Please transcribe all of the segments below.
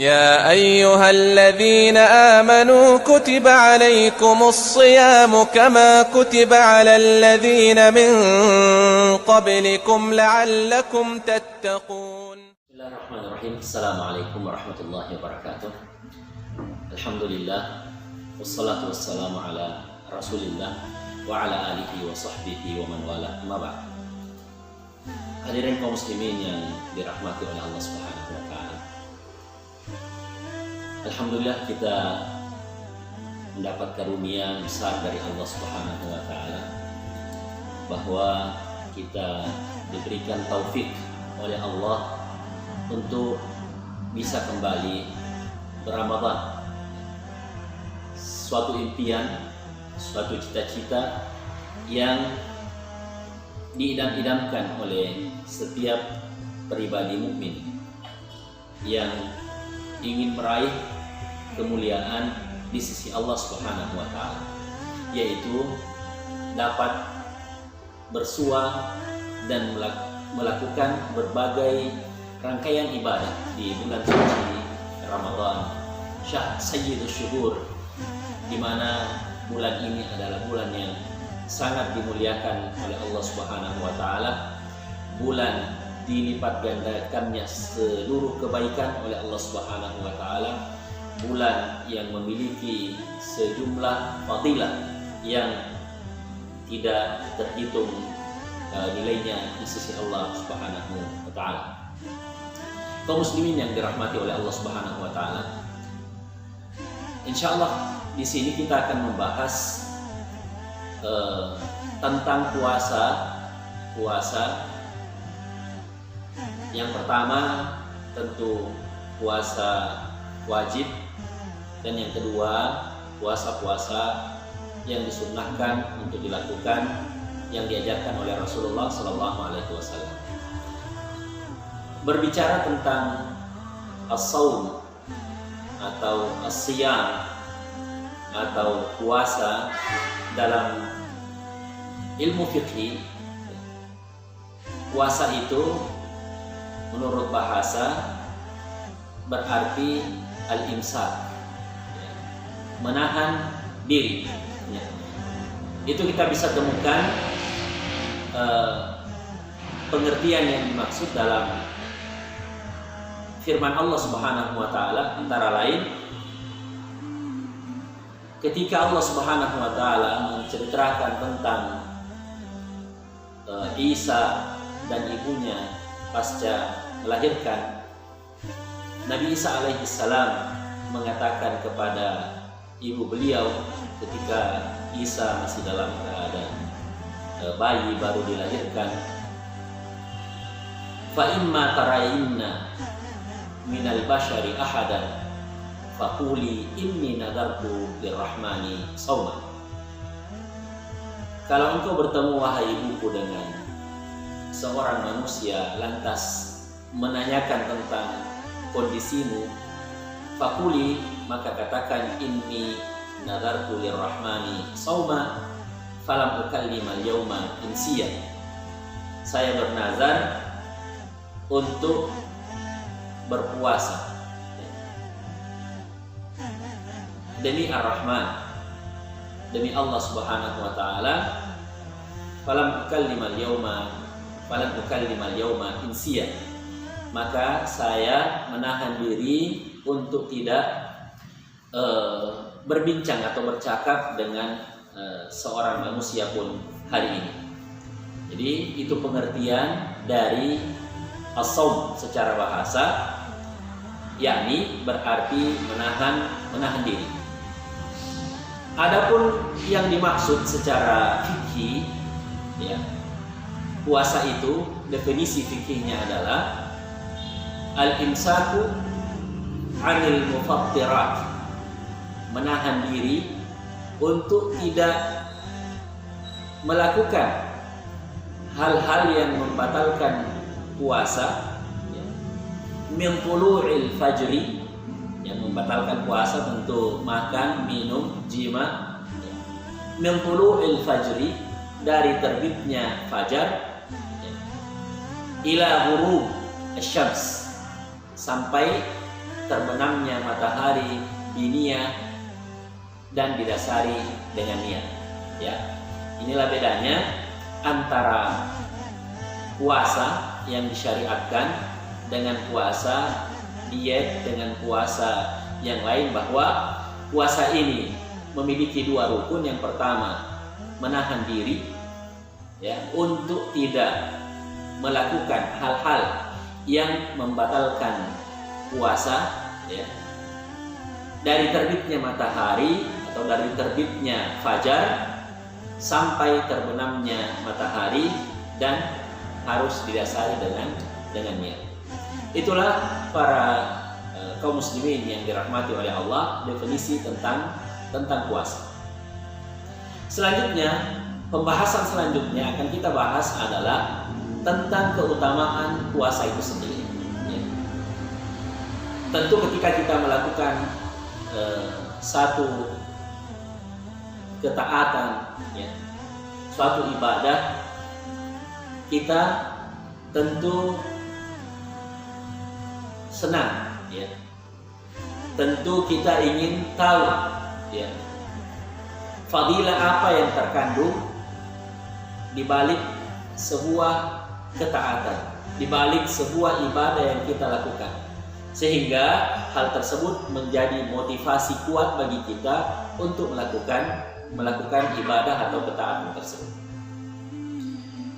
يا أيها الذين آمنوا كتب عليكم الصيام كما كتب على الذين من قبلكم لعلكم تتقون. بسم الله الرحمن الرحيم. السلام عليكم ورحمة الله وبركاته. الحمد لله والصلاة والسلام على رسول الله وعلى آله وصحبه ومن والاه. أما بعد. Hadirin kaum muslimin yang dirahmati oleh Allah Subhanahu wa taala. Alhamdulillah kita mendapat karunia besar dari Allah Subhanahu wa taala bahwa kita diberikan taufik oleh Allah untuk bisa kembali berRamadan. Suatu impian, suatu cita-cita yang diidam-idamkan oleh setiap pribadi mukmin yang ingin meraih kemuliaan di sisi Allah Subhanahu wa taala, yaitu dapat bersua dan melakukan berbagai rangkaian ibadah di bulan suci Ramadan, Sayyidus Syuhur, di mana bulan ini adalah bulan yang sangat dimuliakan oleh Allah Subhanahu wa taala, bulan dilipat gandakannya seluruh kebaikan oleh Allah Subhanahu wa taala, bulan yang memiliki sejumlah fadilah yang tidak terhitung nilainya di sisi Allah Subhanahu wa taala. Kaum muslimin yang dirahmati oleh Allah Subhanahu wa taala, insyaallah di sini kita akan membahas tentang puasa. Yang pertama tentu puasa wajib, dan yang kedua puasa-puasa yang disunnahkan untuk dilakukan, yang diajarkan oleh Rasulullah SAW. Berbicara tentang as-saum atau as-siyam atau puasa dalam ilmu fikih, puasa itu menurut bahasa berarti al-imsak, menahan diri. Itu kita bisa temukan pengertian yang dimaksud dalam firman Allah Subhanahu wa taala, antara lain ketika Allah Subhanahu wa taala menceritakan tentang Isa dan ibunya pasca melahirkan, Nabi Isa alaihissalam mengatakan kepada ibu beliau ketika Isa masih dalam keadaan bayi baru dilahirkan, fa imma tarayinna minal bashari ahadan faquli inni nadartu lirrahmani shauman. Kalau engkau bertemu wahai ibuku dengan seorang manusia lantas menanyakan tentang kondisimu, faquli, maka katakan inni nadartu lirrahmani shauma falam ukallimal yauma insiya. Saya bernazar untuk berpuasa demi Ar-Rahman, demi Allah Subhanahu wa taala, falam ukallimal yauma insiya, maka saya menahan diri untuk tidak berbincang atau bercakap dengan seorang manusia pun hari ini. Jadi itu pengertian dari as-saum secara bahasa, yakni berarti menahan diri. Adapun yang dimaksud secara fikih, ya, puasa itu definisi fikihnya adalah al-imsaku 'anil mufattirat, menahan diri untuk tidak melakukan hal-hal yang membatalkan puasa, ya. Min tulu'il fajri, yang membatalkan puasa tentu makan, minum, jima, ya. Min tulu'il fajri, dari terbitnya fajar, ila ghurub asy-syams, sampai terbenamnya matahari diniyah dan didasari dengan niat. Ya, inilah bedanya antara puasa yang disyariatkan dengan puasa diet, dengan puasa yang lain, bahwa puasa ini memiliki dua rukun. Yang pertama, menahan diri ya untuk tidak melakukan hal-hal yang membatalkan puasa ya, dari terbitnya matahari atau dari terbitnya fajar sampai terbenamnya matahari, dan harus didasari dengan niat. Itulah para kaum muslimin yang dirahmati oleh Allah, definisi tentang puasa. Selanjutnya, pembahasan selanjutnya akan kita bahas adalah tentang keutamaan puasa itu sendiri. Ya. Tentu ketika kita melakukan satu ketaatan, ya, suatu ibadah, kita tentu senang, ya. Tentu kita ingin tahu, ya, fadilah apa yang terkandung di balik sebuah ketaatan, di balik sebuah ibadah yang kita lakukan, sehingga hal tersebut menjadi motivasi kuat bagi kita untuk melakukan ibadah atau ketaatan tersebut.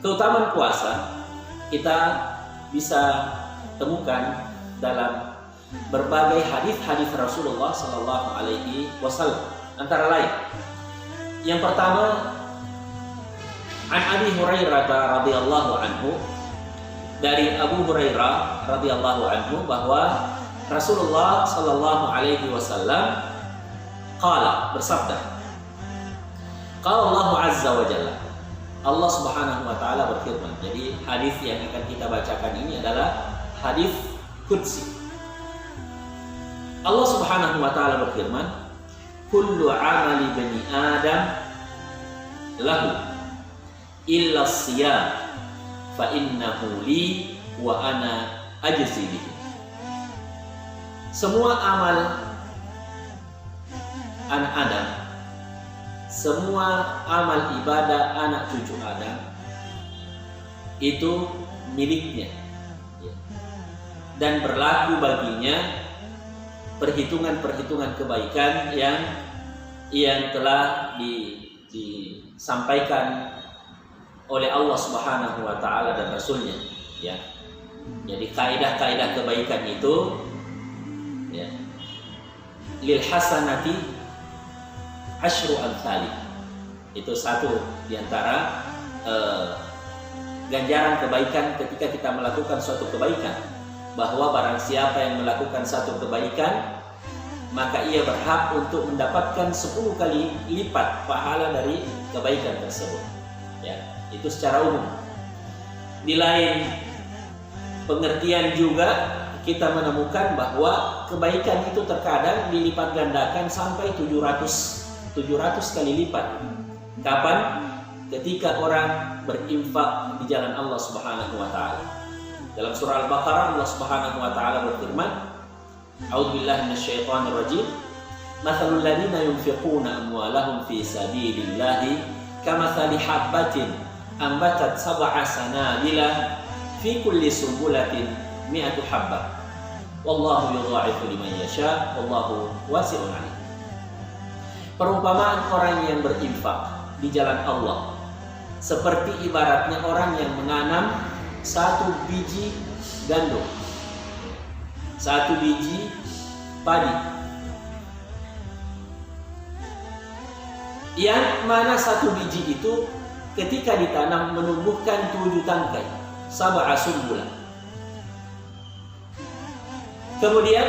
Keutamaan puasa kita bisa temukan dalam berbagai hadis-hadis Rasulullah Sallallahu Alaihi Wasallam. Antara lain, yang pertama, an Abi Hurairah radhiyallahu anhu, dari Abu Hurairah radhiyallahu anhu bahwa Rasulullah Sallallahu Alaihi Wasallam qala, bersabda, qala Allah Azza wa Jalla, Allah Subhanahu wa taala berfirman. Jadi hadis yang akan kita bacakan ini adalah hadis qudsi. Allah Subhanahu wa taala berfirman, kullu amali bani Adam lahu illa siyam fa innahu li wa ana ajzi bihi. Semua amal anak Adam, semua amal ibadah anak cucu Adam itu miliknya, dan berlaku baginya perhitungan-perhitungan kebaikan yang telah disampaikan oleh Allah Subhanahu wa taala dan Rasulnya, ya. Jadi kaidah-kaidah kebaikan itu, ya, lil hasanati asyru amsalih. Itu satu diantara ganjaran kebaikan ketika kita melakukan suatu kebaikan, bahwa barang siapa yang melakukan satu kebaikan, maka ia berhak untuk mendapatkan 10 kali lipat pahala dari kebaikan tersebut. Ya, itu secara umum. Di lain pengertian juga kita menemukan bahwa kebaikan itu terkadang dilipat gandakan sampai 700 kali lipat. Kapan? Ketika orang berinfak di jalan Allah Subhanahu wa taala. Dalam surah Al-Baqarah Allah Subhanahu wa taala berfirman, A'udzubillahi minasyaitonir rajim. Mathalul ladzina yunfiquna amwalahum fi sabilillahi kamathali habbatin ambatat sab'a sanabila fi kulli sumbulatin mi'atu habbah. Wallahu yudha'ifu liman yasha, wallahu wasi'un 'alim. Perumpamaan orang yang berinfak di jalan Allah seperti ibaratnya orang yang menanam 1 biji gandum, 1 biji padi, yang mana 1 biji itu ketika ditanam menumbuhkan 7 tangkai, sab'a sumbulah. Kemudian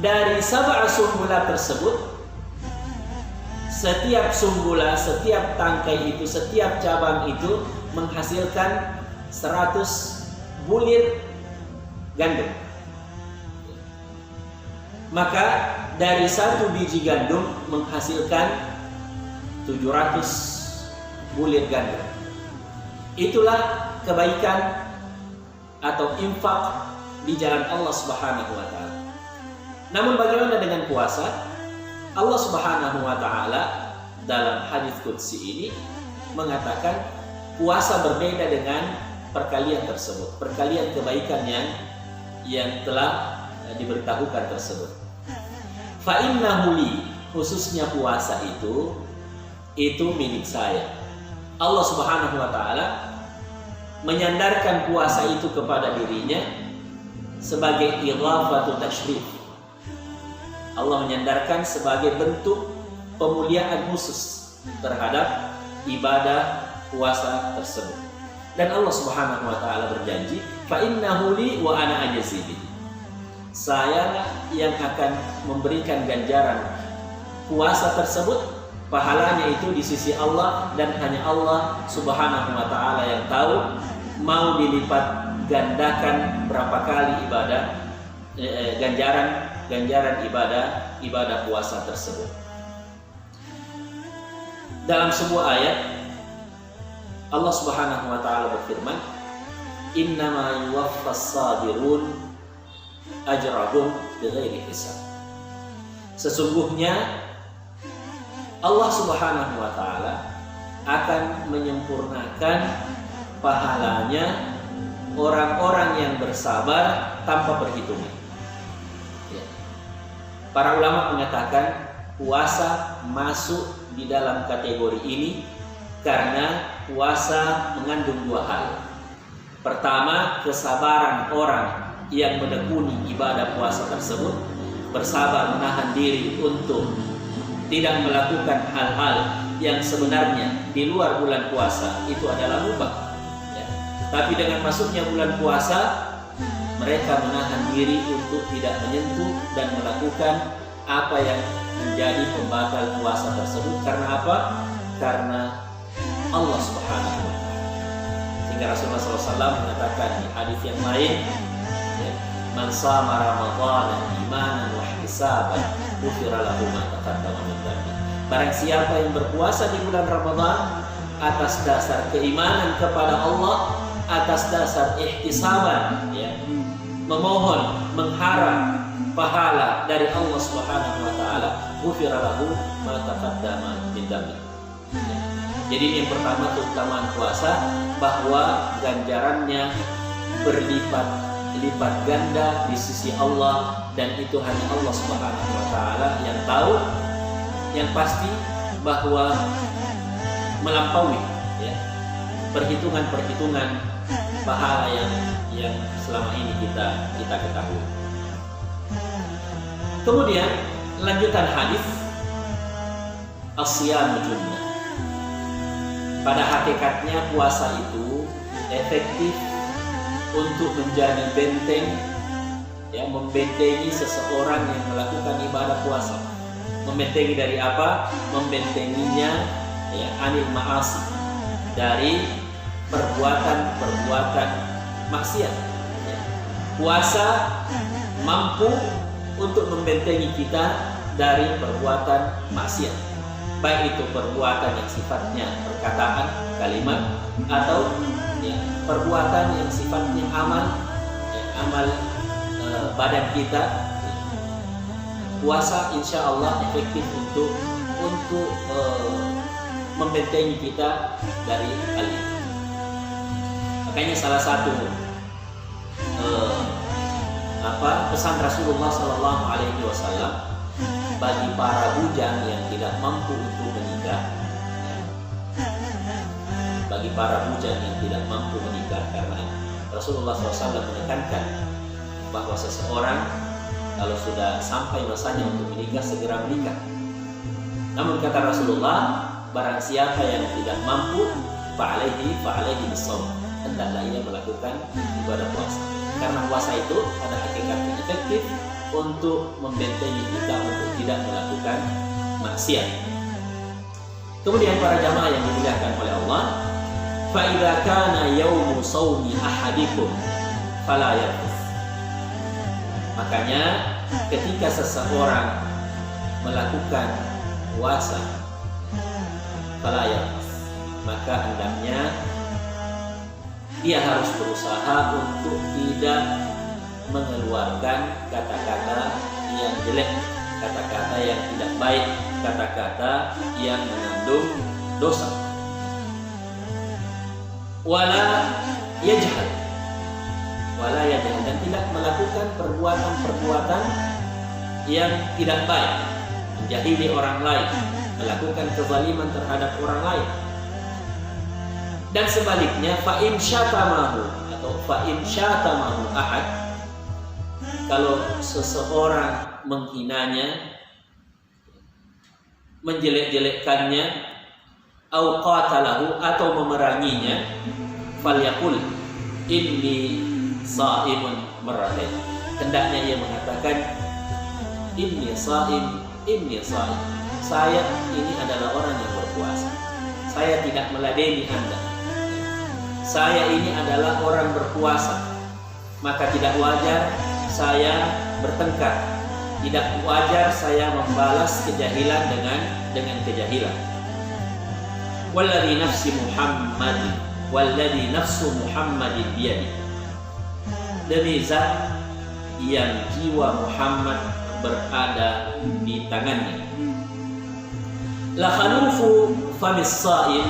dari sab'a sumbulah tersebut, setiap sumbulah, setiap tangkai itu, setiap cabang itu menghasilkan 100 bulir gandum. Maka dari 1 biji gandum menghasilkan 700 bulir gandum. Itulah kebaikan atau infak di jalan Allah Subhanahu wa taala. Namun bagaimana dengan puasa? Allah Subhanahu wa taala dalam hadis qudsi ini mengatakan puasa berbeda dengan perkalian tersebut, perkalian kebaikan yang telah diberitahukan tersebut. Fa innahu li, khususnya puasa itu milik saya. Allah Subhanahu wa taala menyandarkan puasa itu kepada dirinya sebagai idhafatu tasyrif. Allah menyandarkan sebagai bentuk pemuliaan khusus terhadap ibadah puasa tersebut. Dan Allah Subhanahu wa taala berjanji, fa innahu li wa ana ajzi bihi. Saya yang akan memberikan ganjaran puasa tersebut, pahalanya itu di sisi Allah, dan hanya Allah Subhanahu wa taala yang tahu mau dilipat gandakan berapa kali ganjaran ibadah puasa tersebut. Dalam sebuah ayat Allah Subhanahu wa taala berfirman, "Innama yuwaffas sabirun ajrahum bighairi hisab." Sesungguhnya Allah Subhanahu wa taala akan menyempurnakan pahalanya orang-orang yang bersabar tanpa perhitungan. Para ulama mengatakan puasa masuk di dalam kategori ini karena puasa mengandung dua hal. Pertama, kesabaran orang yang menekuni ibadah puasa tersebut, bersabar menahan diri untuk tidak melakukan hal-hal yang sebenarnya di luar bulan puasa itu adalah mubah. Tapi dengan masuknya bulan puasa, mereka menahan diri untuk tidak menyentuh dan melakukan apa yang menjadi pembatal puasa tersebut. Karena apa? Karena Allah Subhanahu wa taala. Sehingga Rasulullah SAW mengatakan di hadis yang lain, "Man shama Ramadhana imanan wa ihtisaban, ghufira lahu ma taqaddama min dhanbi." Barang siapa yang berpuasa di bulan Ramadan atas dasar keimanan kepada Allah, atas dasar ihtisaban, memohon, mengharap pahala dari Allah Subhanahu wa taala, ghufira lahu ma taqaddama min dhanbi. Jadi ini yang pertama, keutamaan puasa, bahwa ganjarannya berlipat ganda di sisi Allah, dan itu hanya Allah Subhanahu wa taala yang tahu. Yang pasti bahwa melampaui perhitungan pahala yang selama ini kita ketahui. Kemudian lanjutan hadis, as-siyamu junnah. Pada hakikatnya puasa itu efektif untuk menjadi benteng, membentengi seseorang yang melakukan ibadah puasa. Membentengi dari apa? Membentenginya anil ma'asi, dari perbuatan maksiat. Puasa mampu untuk membentengi kita dari perbuatan maksiat, baik itu perbuatan yang sifatnya perkataan, kalimat, atau perbuatan yang sifatnya amal badan kita. Puasa insya Allah efektif untuk membentengi kita dari hal ini. Makanya salah satu pesan Rasulullah SAW bagi para bujang yang tidak mampu untuk menikah, karena Rasulullah SAW menekankan bahwa seseorang kalau sudah sampai masanya untuk menikah, segera menikah. Namun kata Rasulullah, barang siapa yang tidak mampu, fa'alaihi bisawm, hendaklah ia melakukan ibadah puasa. Karena puasa itu pada hakikatnya efektif untuk membentengi kita untuk tidak melakukan maksiat. Kemudian para jamaah yang dimuliakan oleh Allah, fa idza kana yaumu shaumi ahadikum fala yarfus. Makanya ketika seseorang melakukan puasa fala yarfus, maka hendaknya dia harus berusaha untuk tidak mengeluarkan kata-kata yang jelek, kata-kata yang tidak baik, kata-kata yang mengandung dosa. Wala yajhal, dan tidak melakukan perbuatan-perbuatan yang tidak baik, menjahili orang lain, melakukan kezaliman terhadap orang lain. Dan sebaliknya, fa in syatamahu ahad, kalau seseorang menghinanya, menjelek-jelekkannya, au qatalahu, atau memeranginya, falyaqul inni shaimun marratayn. Hendaknya ia mengatakan inni shaim. Saya ini adalah orang yang berpuasa. Saya tidak meladeni Anda. Saya ini adalah orang berpuasa. Maka tidak wajar saya bertengkar. Tidak wajar saya membalas kejahilan dengan kejahilan. Walladzi nafsu Muhammadin biyadi. Demi zat yang jiwa Muhammad berada di tangannya. La khalufu famis sha'im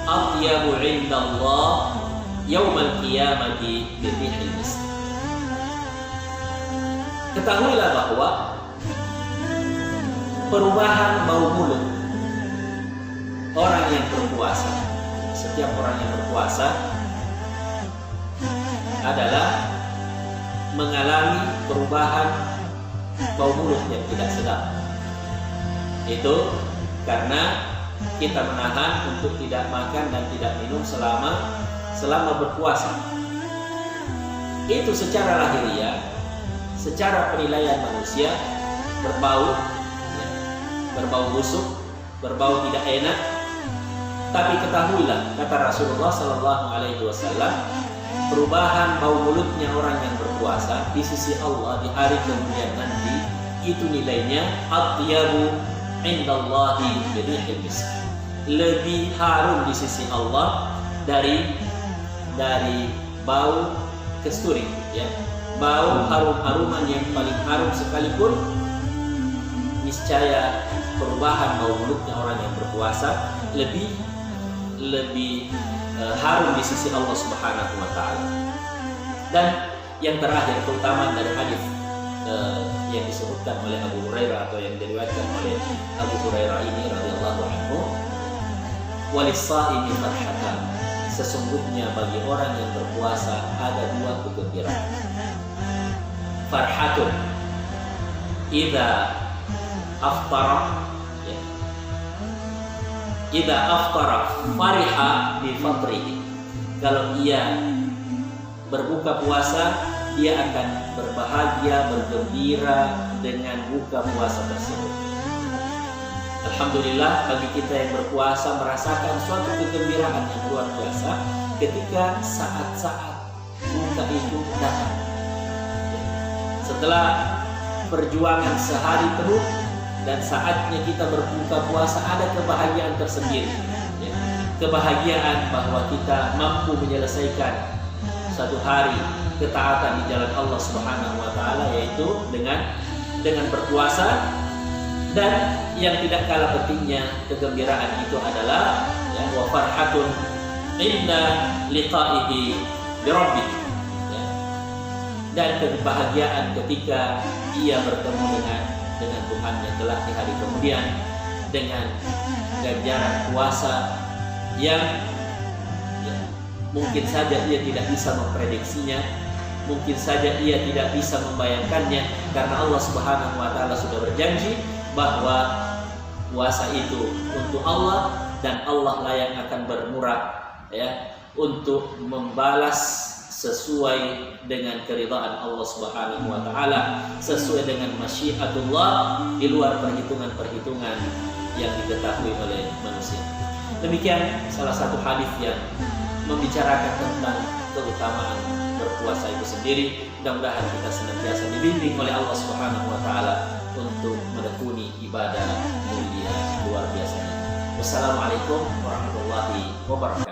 atyabu 'inda Allah yaumal qiyamati birrihil misk. Ketahuilah bahwa perubahan bau mulut orang yang berpuasa, setiap orang yang berpuasa adalah mengalami perubahan bau mulut yang tidak sedap. Itu karena kita menahan untuk tidak makan dan tidak minum selama berpuasa. Itu secara lahiriah, secara penilaian manusia berbau busuk, berbau tidak enak. Tapi ketahuilah, kata Rasulullah SAW, perubahan bau mulutnya orang yang berpuasa di sisi Allah di hari kemudian nanti itu nilainya atyabu indallahi birrihil misk, lebih harum di sisi Allah dari bau kasturi, ya, bau harum-haruman yang paling harum sekalipun, niscaya perubahan bau mulutnya orang yang berpuasa lebih harum di sisi Allah Subhanahu wa taala. Dan yang terakhir, keutamaan dari hadis yang disebutkan oleh Abu Hurairah atau yang diriwayatkan oleh Abu Hurairah ini radhiyallahu anhu, walis-shaimi farhatan, sesungguhnya bagi orang yang berpuasa ada dua kegembiraan. Farhatun idza aftara, idza aftara fariha bi fatrihi, kalau ia berbuka puasa dia akan berbahagia, bergembira dengan buka puasa tersebut. Alhamdulillah bagi kita yang berpuasa merasakan suatu kegembiraan yang luar biasa ketika saat-saat buka itu datang. Setelah perjuangan sehari penuh dan saatnya kita berbuka puasa, ada kebahagiaan tersendiri, ya. Kebahagiaan bahwa kita mampu menyelesaikan satu hari ketaatan di jalan Allah Subhanahu wa taala, yaitu dengan berpuasa. Dan yang tidak kalah pentingnya kegembiraan itu adalah ya, wa farhatun inda liqa'ihi bi rabbih, ya. Dan kebahagiaan ketika ia bertemu dengan Tuhannya kelak di hari kemudian dengan ganjaran puasa yang ya, mungkin saja ia tidak bisa memprediksinya, mungkin saja ia tidak bisa membayangkannya, karena Allah Subhanahu wa taala sudah berjanji bahwa puasa itu untuk Allah dan Allah lah yang akan bermurah, ya, untuk membalas sesuai dengan keridhaan Allah Subhanahu wa taala, sesuai dengan masyiatullah, di luar perhitungan-perhitungan yang diketahui oleh manusia. Demikian salah satu hadis yang membicarakan tentang keutamaan berpuasa itu sendiri. Mudah-mudahan kita senantiasa dibimbing oleh Allah Subhanahu wa taala untuk menekuni ibadah mulia luar biasa. Wassalamualaikum warahmatullahi wabarakatuh.